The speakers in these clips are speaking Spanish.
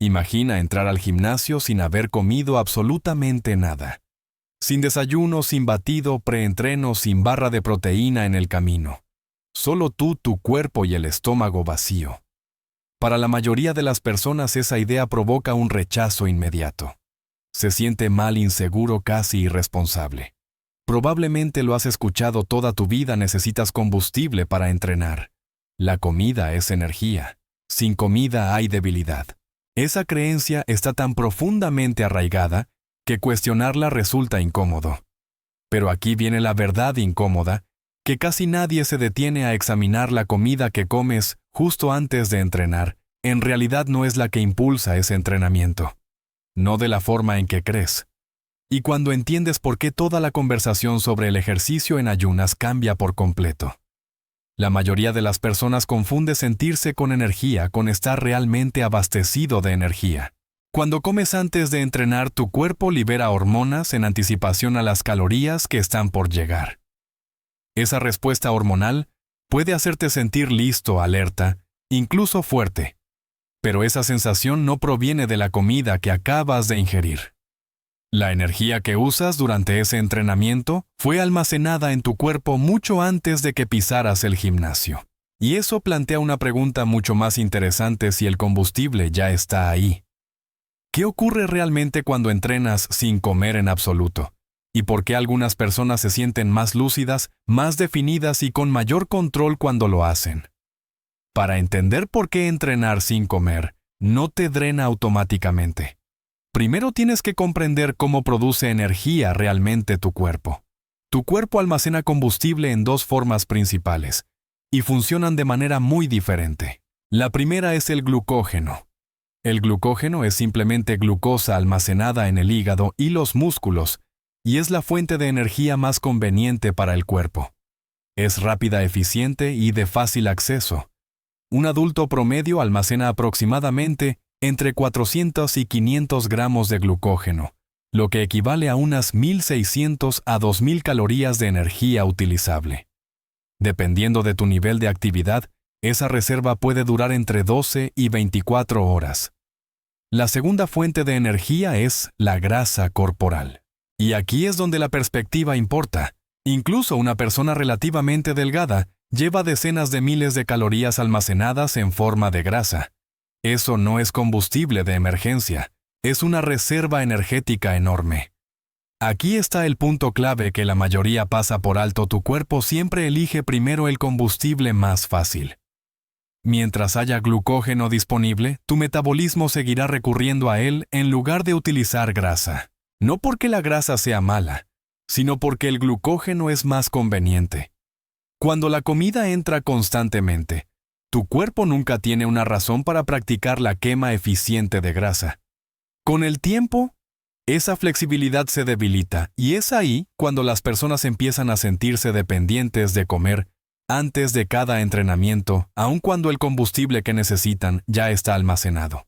Imagina entrar al gimnasio sin haber comido absolutamente nada. Sin desayuno, sin batido, preentreno, sin barra de proteína en el camino. Solo tú, tu cuerpo y el estómago vacío. Para la mayoría de las personas esa idea provoca un rechazo inmediato. Se siente mal, inseguro, casi irresponsable. Probablemente lo has escuchado toda tu vida, necesitas combustible para entrenar. La comida es energía. Sin comida hay debilidad. Esa creencia está tan profundamente arraigada que cuestionarla resulta incómodo. Pero aquí viene la verdad incómoda, que casi nadie se detiene a examinar la comida que comes justo antes de entrenar. En realidad no es la que impulsa ese entrenamiento. No de la forma en que crees. Y cuando entiendes por qué toda la conversación sobre el ejercicio en ayunas cambia por completo. La mayoría de las personas confunde sentirse con energía con estar realmente abastecido de energía. Cuando comes antes de entrenar, tu cuerpo libera hormonas en anticipación a las calorías que están por llegar. Esa respuesta hormonal puede hacerte sentir listo, alerta, incluso fuerte. Pero esa sensación no proviene de la comida que acabas de ingerir. La energía que usas durante ese entrenamiento fue almacenada en tu cuerpo mucho antes de que pisaras el gimnasio. Y eso plantea una pregunta mucho más interesante si el combustible ya está ahí. ¿Qué ocurre realmente cuando entrenas sin comer en absoluto? ¿Y por qué algunas personas se sienten más lúcidas, más definidas y con mayor control cuando lo hacen? Para entender por qué entrenar sin comer no te drena automáticamente. Primero tienes que comprender cómo produce energía realmente tu cuerpo. Tu cuerpo almacena combustible en dos formas principales, y funcionan de manera muy diferente. La primera es el glucógeno. El glucógeno es simplemente glucosa almacenada en el hígado y los músculos, y es la fuente de energía más conveniente para el cuerpo. Es rápida, eficiente y de fácil acceso. Un adulto promedio almacena aproximadamente entre 400 y 500 gramos de glucógeno, lo que equivale a unas 1.600 a 2.000 calorías de energía utilizable. Dependiendo de tu nivel de actividad, esa reserva puede durar entre 12 y 24 horas. La segunda fuente de energía es la grasa corporal. Y aquí es donde la perspectiva importa. Incluso una persona relativamente delgada lleva decenas de miles de calorías almacenadas en forma de grasa. Eso no es combustible de emergencia, es una reserva energética enorme. Aquí está el punto clave que la mayoría pasa por alto. Tu cuerpo siempre elige primero el combustible más fácil. Mientras haya glucógeno disponible, tu metabolismo seguirá recurriendo a él en lugar de utilizar grasa. No porque la grasa sea mala, sino porque el glucógeno es más conveniente. Cuando la comida entra constantemente, tu cuerpo nunca tiene una razón para practicar la quema eficiente de grasa. Con el tiempo, esa flexibilidad se debilita y es ahí cuando las personas empiezan a sentirse dependientes de comer antes de cada entrenamiento, aun cuando el combustible que necesitan ya está almacenado.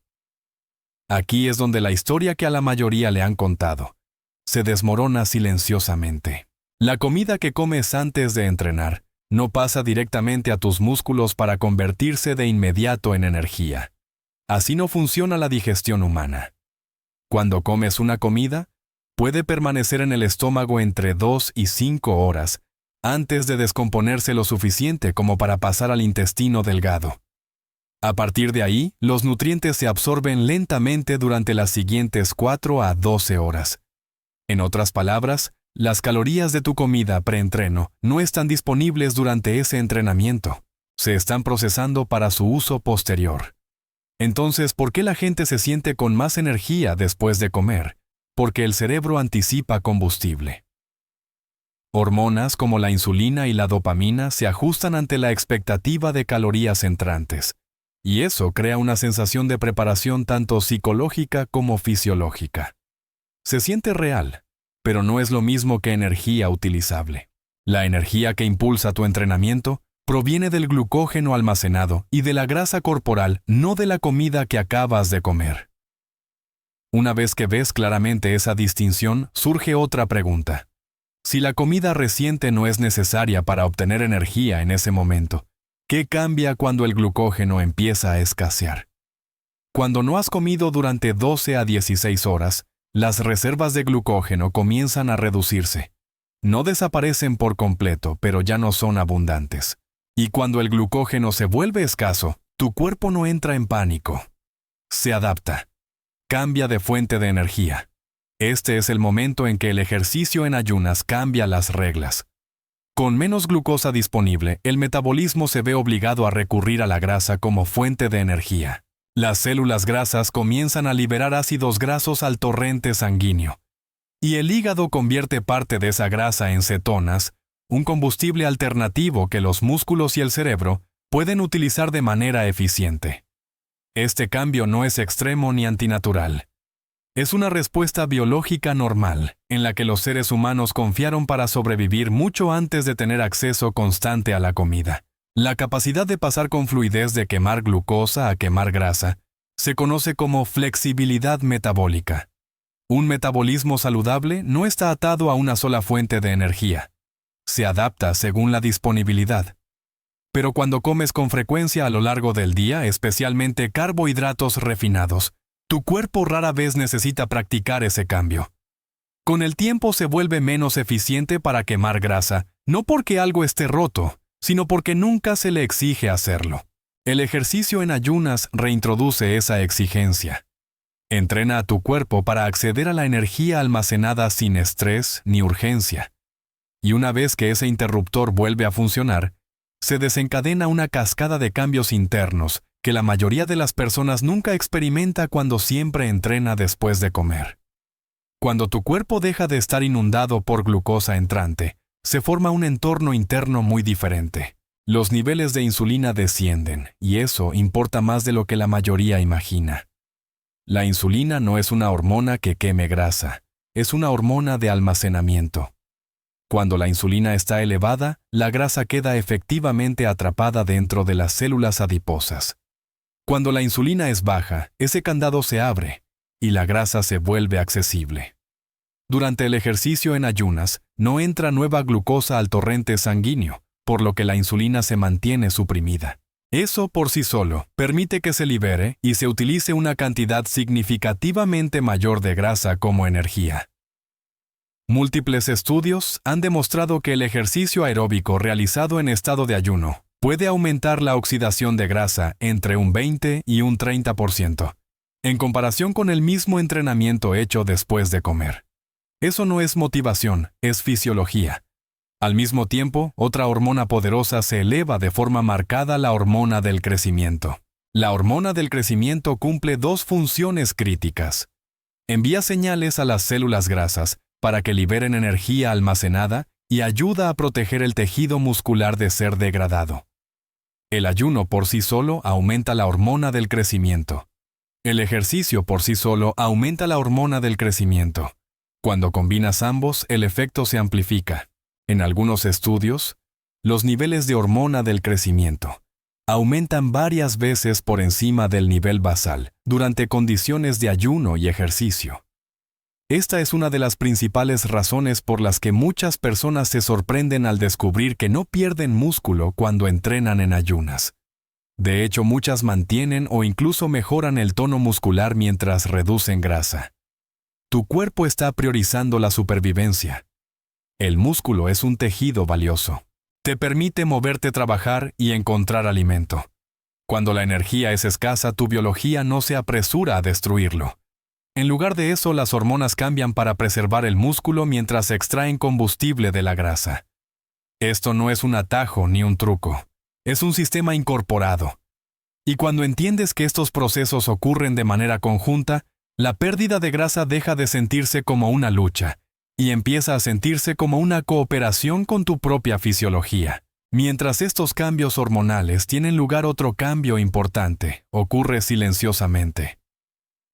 Aquí es donde la historia que a la mayoría le han contado se desmorona silenciosamente. La comida que comes antes de entrenar no pasa directamente a tus músculos para convertirse de inmediato en energía. Así no funciona la digestión humana. Cuando comes una comida, puede permanecer en el estómago entre 2 y 5 horas antes de descomponerse lo suficiente como para pasar al intestino delgado. A partir de ahí, los nutrientes se absorben lentamente durante las siguientes 4 a 12 horas. En otras palabras, las calorías de tu comida preentreno no están disponibles durante ese entrenamiento. Se están procesando para su uso posterior. Entonces, ¿por qué la gente se siente con más energía después de comer? Porque el cerebro anticipa combustible. Hormonas como la insulina y la dopamina se ajustan ante la expectativa de calorías entrantes, y eso crea una sensación de preparación tanto psicológica como fisiológica. Se siente real, pero no es lo mismo que energía utilizable. La energía que impulsa tu entrenamiento proviene del glucógeno almacenado y de la grasa corporal, no de la comida que acabas de comer. Una vez que ves claramente esa distinción, surge otra pregunta. Si la comida reciente no es necesaria para obtener energía en ese momento, ¿qué cambia cuando el glucógeno empieza a escasear? Cuando no has comido durante 12 a 16 horas, las reservas de glucógeno comienzan a reducirse. No desaparecen por completo, pero ya no son abundantes. Y cuando el glucógeno se vuelve escaso, tu cuerpo no entra en pánico. Se adapta. Cambia de fuente de energía. Este es el momento en que el ejercicio en ayunas cambia las reglas. Con menos glucosa disponible, el metabolismo se ve obligado a recurrir a la grasa como fuente de energía. Las células grasas comienzan a liberar ácidos grasos al torrente sanguíneo. Y el hígado convierte parte de esa grasa en cetonas, un combustible alternativo que los músculos y el cerebro pueden utilizar de manera eficiente. Este cambio no es extremo ni antinatural. Es una respuesta biológica normal, en la que los seres humanos confiaron para sobrevivir mucho antes de tener acceso constante a la comida. La capacidad de pasar con fluidez de quemar glucosa a quemar grasa se conoce como flexibilidad metabólica. Un metabolismo saludable no está atado a una sola fuente de energía. Se adapta según la disponibilidad. Pero cuando comes con frecuencia a lo largo del día, especialmente carbohidratos refinados, tu cuerpo rara vez necesita practicar ese cambio. Con el tiempo se vuelve menos eficiente para quemar grasa, no porque algo esté roto, sino porque nunca se le exige hacerlo. El ejercicio en ayunas reintroduce esa exigencia. Entrena a tu cuerpo para acceder a la energía almacenada sin estrés ni urgencia. Y una vez que ese interruptor vuelve a funcionar, se desencadena una cascada de cambios internos que la mayoría de las personas nunca experimenta cuando siempre entrena después de comer. Cuando tu cuerpo deja de estar inundado por glucosa entrante, se forma un entorno interno muy diferente. Los niveles de insulina descienden, y eso importa más de lo que la mayoría imagina. La insulina no es una hormona que queme grasa, es una hormona de almacenamiento. Cuando la insulina está elevada, la grasa queda efectivamente atrapada dentro de las células adiposas. Cuando la insulina es baja, ese candado se abre, y la grasa se vuelve accesible. Durante el ejercicio en ayunas, no entra nueva glucosa al torrente sanguíneo, por lo que la insulina se mantiene suprimida. Eso por sí solo permite que se libere y se utilice una cantidad significativamente mayor de grasa como energía. Múltiples estudios han demostrado que el ejercicio aeróbico realizado en estado de ayuno puede aumentar la oxidación de grasa entre un 20 y un 30%, en comparación con el mismo entrenamiento hecho después de comer. Eso no es motivación, es fisiología. Al mismo tiempo, otra hormona poderosa se eleva de forma marcada: la hormona del crecimiento. La hormona del crecimiento cumple dos funciones críticas. Envía señales a las células grasas para que liberen energía almacenada y ayuda a proteger el tejido muscular de ser degradado. El ayuno por sí solo aumenta la hormona del crecimiento. El ejercicio por sí solo aumenta la hormona del crecimiento. Cuando combinas ambos, el efecto se amplifica. En algunos estudios, los niveles de hormona del crecimiento aumentan varias veces por encima del nivel basal durante condiciones de ayuno y ejercicio. Esta es una de las principales razones por las que muchas personas se sorprenden al descubrir que no pierden músculo cuando entrenan en ayunas. De hecho, muchas mantienen o incluso mejoran el tono muscular mientras reducen grasa. Tu cuerpo está priorizando la supervivencia. El músculo es un tejido valioso. Te permite moverte, trabajar y encontrar alimento. Cuando la energía es escasa, tu biología no se apresura a destruirlo. En lugar de eso, las hormonas cambian para preservar el músculo mientras extraen combustible de la grasa. Esto no es un atajo ni un truco. Es un sistema incorporado. Y cuando entiendes que estos procesos ocurren de manera conjunta, la pérdida de grasa deja de sentirse como una lucha y empieza a sentirse como una cooperación con tu propia fisiología. Mientras estos cambios hormonales tienen lugar, otro cambio importante ocurre silenciosamente.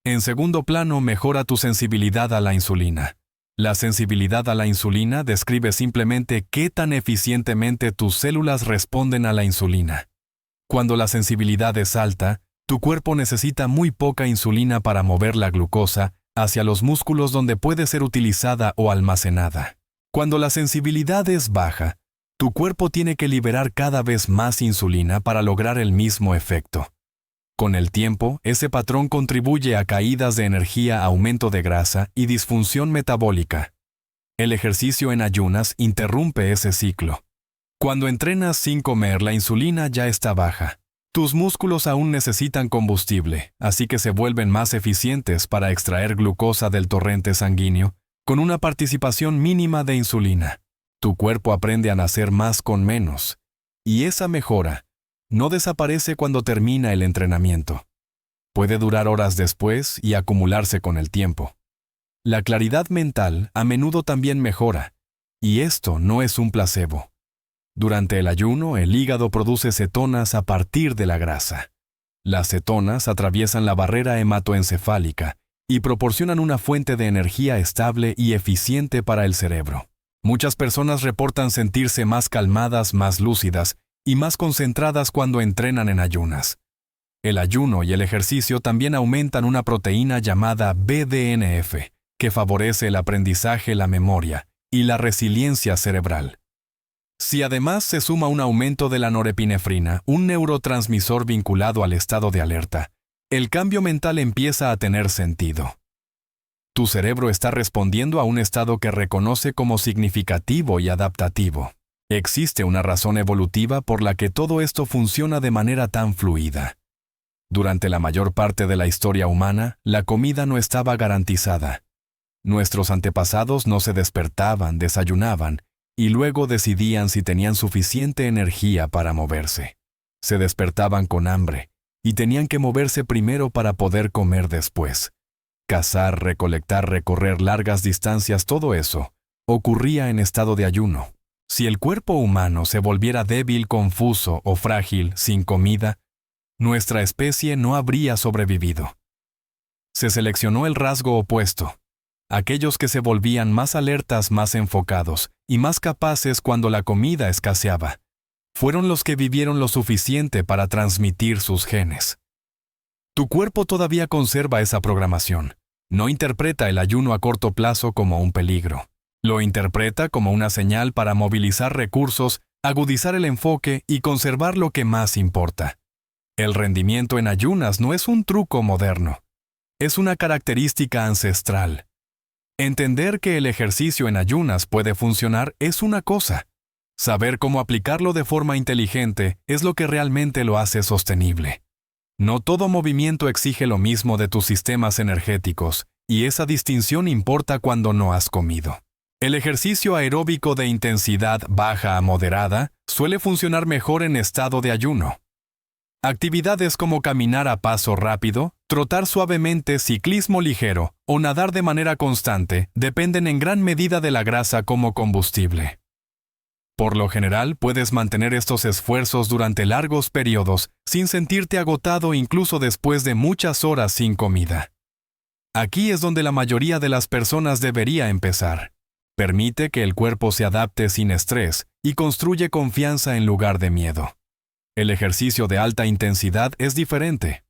En segundo plano, mejora tu sensibilidad a la insulina. La sensibilidad a la insulina describe simplemente qué tan eficientemente tus células responden a la insulina. Cuando la sensibilidad es alta, tu cuerpo necesita muy poca insulina para mover la glucosa hacia los músculos donde puede ser utilizada o almacenada. Cuando la sensibilidad es baja, tu cuerpo tiene que liberar cada vez más insulina para lograr el mismo efecto. Con el tiempo, ese patrón contribuye a caídas de energía, aumento de grasa y disfunción metabólica. El ejercicio en ayunas interrumpe ese ciclo. Cuando entrenas sin comer, la insulina ya está baja. Tus músculos aún necesitan combustible, así que se vuelven más eficientes para extraer glucosa del torrente sanguíneo, con una participación mínima de insulina. Tu cuerpo aprende a nacer más con menos, y esa mejora no desaparece cuando termina el entrenamiento. Puede durar horas después y acumularse con el tiempo. La claridad mental a menudo también mejora, y esto no es un placebo. Durante el ayuno, el hígado produce cetonas a partir de la grasa. Las cetonas atraviesan la barrera hematoencefálica y proporcionan una fuente de energía estable y eficiente para el cerebro. Muchas personas reportan sentirse más calmadas, más lúcidas y más concentradas cuando entrenan en ayunas. El ayuno y el ejercicio también aumentan una proteína llamada BDNF, que favorece el aprendizaje, la memoria y la resiliencia cerebral. Si además se suma un aumento de la norepinefrina, un neurotransmisor vinculado al estado de alerta, el cambio mental empieza a tener sentido. Tu cerebro está respondiendo a un estado que reconoce como significativo y adaptativo. Existe una razón evolutiva por la que todo esto funciona de manera tan fluida. Durante la mayor parte de la historia humana, la comida no estaba garantizada. Nuestros antepasados no se despertaban, desayunaban, y luego decidían si tenían suficiente energía para moverse. Se despertaban con hambre, y tenían que moverse primero para poder comer después. Cazar, recolectar, recorrer largas distancias, todo eso ocurría en estado de ayuno. Si el cuerpo humano se volviera débil, confuso o frágil sin comida, nuestra especie no habría sobrevivido. Se seleccionó el rasgo opuesto. Aquellos que se volvían más alertas, más enfocados y más capaces cuando la comida escaseaba, fueron los que vivieron lo suficiente para transmitir sus genes. Tu cuerpo todavía conserva esa programación. No interpreta el ayuno a corto plazo como un peligro. Lo interpreta como una señal para movilizar recursos, agudizar el enfoque y conservar lo que más importa. El rendimiento en ayunas no es un truco moderno. Es una característica ancestral. Entender que el ejercicio en ayunas puede funcionar es una cosa. Saber cómo aplicarlo de forma inteligente es lo que realmente lo hace sostenible. No todo movimiento exige lo mismo de tus sistemas energéticos, y esa distinción importa cuando no has comido. El ejercicio aeróbico de intensidad baja a moderada suele funcionar mejor en estado de ayuno. Actividades como caminar a paso rápido, trotar suavemente, ciclismo ligero o nadar de manera constante dependen en gran medida de la grasa como combustible. Por lo general, puedes mantener estos esfuerzos durante largos periodos sin sentirte agotado incluso después de muchas horas sin comida. Aquí es donde la mayoría de las personas debería empezar. Permite que el cuerpo se adapte sin estrés y construye confianza en lugar de miedo. El ejercicio de alta intensidad es diferente.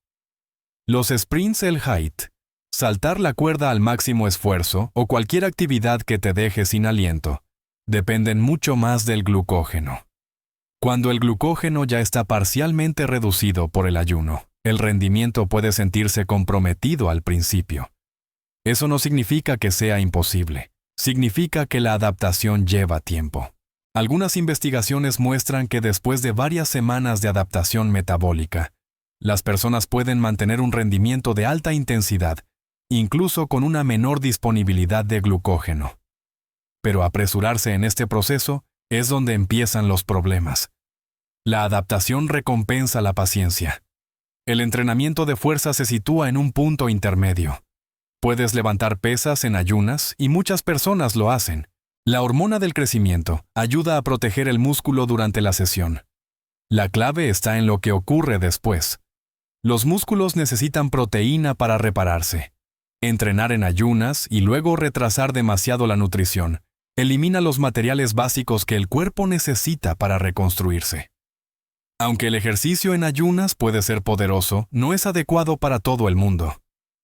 Los sprints, el height, saltar la cuerda al máximo esfuerzo o cualquier actividad que te deje sin aliento, dependen mucho más del glucógeno. Cuando el glucógeno ya está parcialmente reducido por el ayuno, el rendimiento puede sentirse comprometido al principio. Eso no significa que sea imposible. Significa que la adaptación lleva tiempo. Algunas investigaciones muestran que después de varias semanas de adaptación metabólica, las personas pueden mantener un rendimiento de alta intensidad, incluso con una menor disponibilidad de glucógeno. Pero apresurarse en este proceso es donde empiezan los problemas. La adaptación recompensa la paciencia. El entrenamiento de fuerza se sitúa en un punto intermedio. Puedes levantar pesas en ayunas y muchas personas lo hacen. La hormona del crecimiento ayuda a proteger el músculo durante la sesión. La clave está en lo que ocurre después. Los músculos necesitan proteína para repararse. Entrenar en ayunas y luego retrasar demasiado la nutrición elimina los materiales básicos que el cuerpo necesita para reconstruirse. Aunque el ejercicio en ayunas puede ser poderoso, no es adecuado para todo el mundo.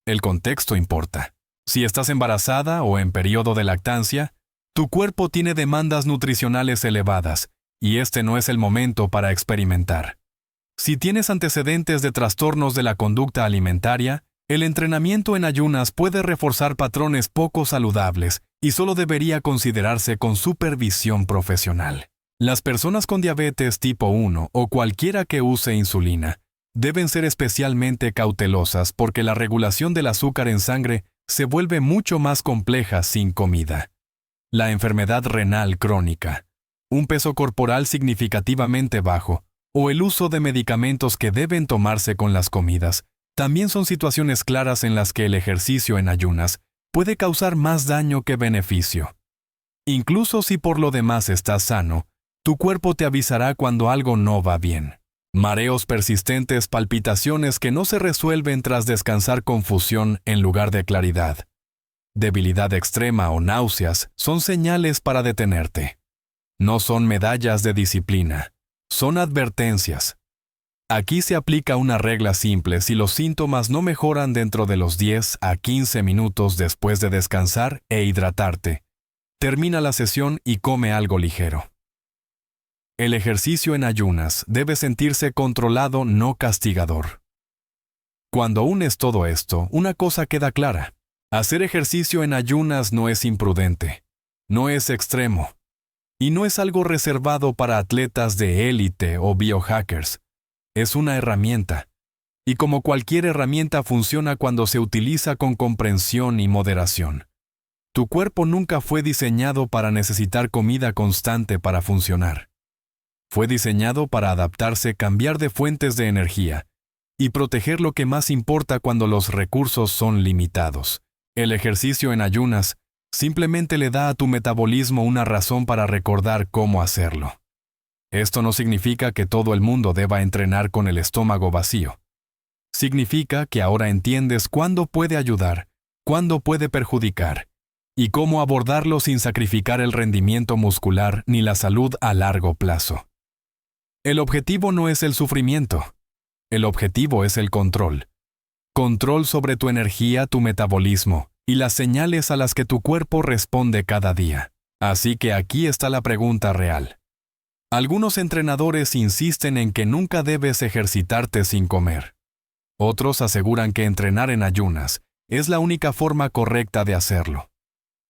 El contexto importa. Si estás embarazada o en periodo de lactancia, tu cuerpo tiene demandas nutricionales elevadas y este no es el momento para experimentar. Si tienes antecedentes de trastornos de la conducta alimentaria, el entrenamiento en ayunas puede reforzar patrones poco saludables y solo debería considerarse con supervisión profesional. Las personas con diabetes tipo 1 o cualquiera que use insulina deben ser especialmente cautelosas porque la regulación del azúcar en sangre se vuelve mucho más compleja sin comida. La enfermedad renal crónica, un peso corporal significativamente bajo o el uso de medicamentos que deben tomarse con las comidas también son situaciones claras en las que el ejercicio en ayunas puede causar más daño que beneficio. Incluso si por lo demás estás sano, tu cuerpo te avisará cuando algo no va bien. Mareos persistentes, palpitaciones que no se resuelven tras descansar, confusión en lugar de claridad. Debilidad extrema o náuseas son señales para detenerte. No son medallas de disciplina, son advertencias. Aquí se aplica una regla simple: si los síntomas no mejoran dentro de los 10 a 15 minutos después de descansar e hidratarte, termina la sesión y come algo ligero. El ejercicio en ayunas debe sentirse controlado, no castigador. Cuando unes todo esto, una cosa queda clara: hacer ejercicio en ayunas no es imprudente, no es extremo, y no es algo reservado para atletas de élite o biohackers. Es una herramienta, y como cualquier herramienta funciona cuando se utiliza con comprensión y moderación. Tu cuerpo nunca fue diseñado para necesitar comida constante para funcionar. Fue diseñado para adaptarse, cambiar de fuentes de energía y proteger lo que más importa cuando los recursos son limitados. El ejercicio en ayunas simplemente le da a tu metabolismo una razón para recordar cómo hacerlo. Esto no significa que todo el mundo deba entrenar con el estómago vacío. Significa que ahora entiendes cuándo puede ayudar, cuándo puede perjudicar, y cómo abordarlo sin sacrificar el rendimiento muscular ni la salud a largo plazo. El objetivo no es el sufrimiento. El objetivo es el control. Control sobre tu energía, tu metabolismo y las señales a las que tu cuerpo responde cada día. Así que aquí está la pregunta real. Algunos entrenadores insisten en que nunca debes ejercitarte sin comer. Otros aseguran que entrenar en ayunas es la única forma correcta de hacerlo.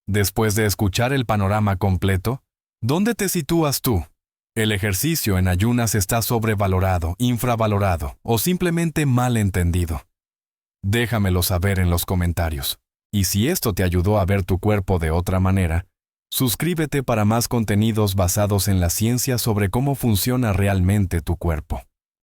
Después de escuchar el panorama completo, ¿dónde te sitúas tú? ¿El ejercicio en ayunas está sobrevalorado, infravalorado o simplemente mal entendido? Déjamelo saber en los comentarios. Y si esto te ayudó a ver tu cuerpo de otra manera, suscríbete para más contenidos basados en la ciencia sobre cómo funciona realmente tu cuerpo.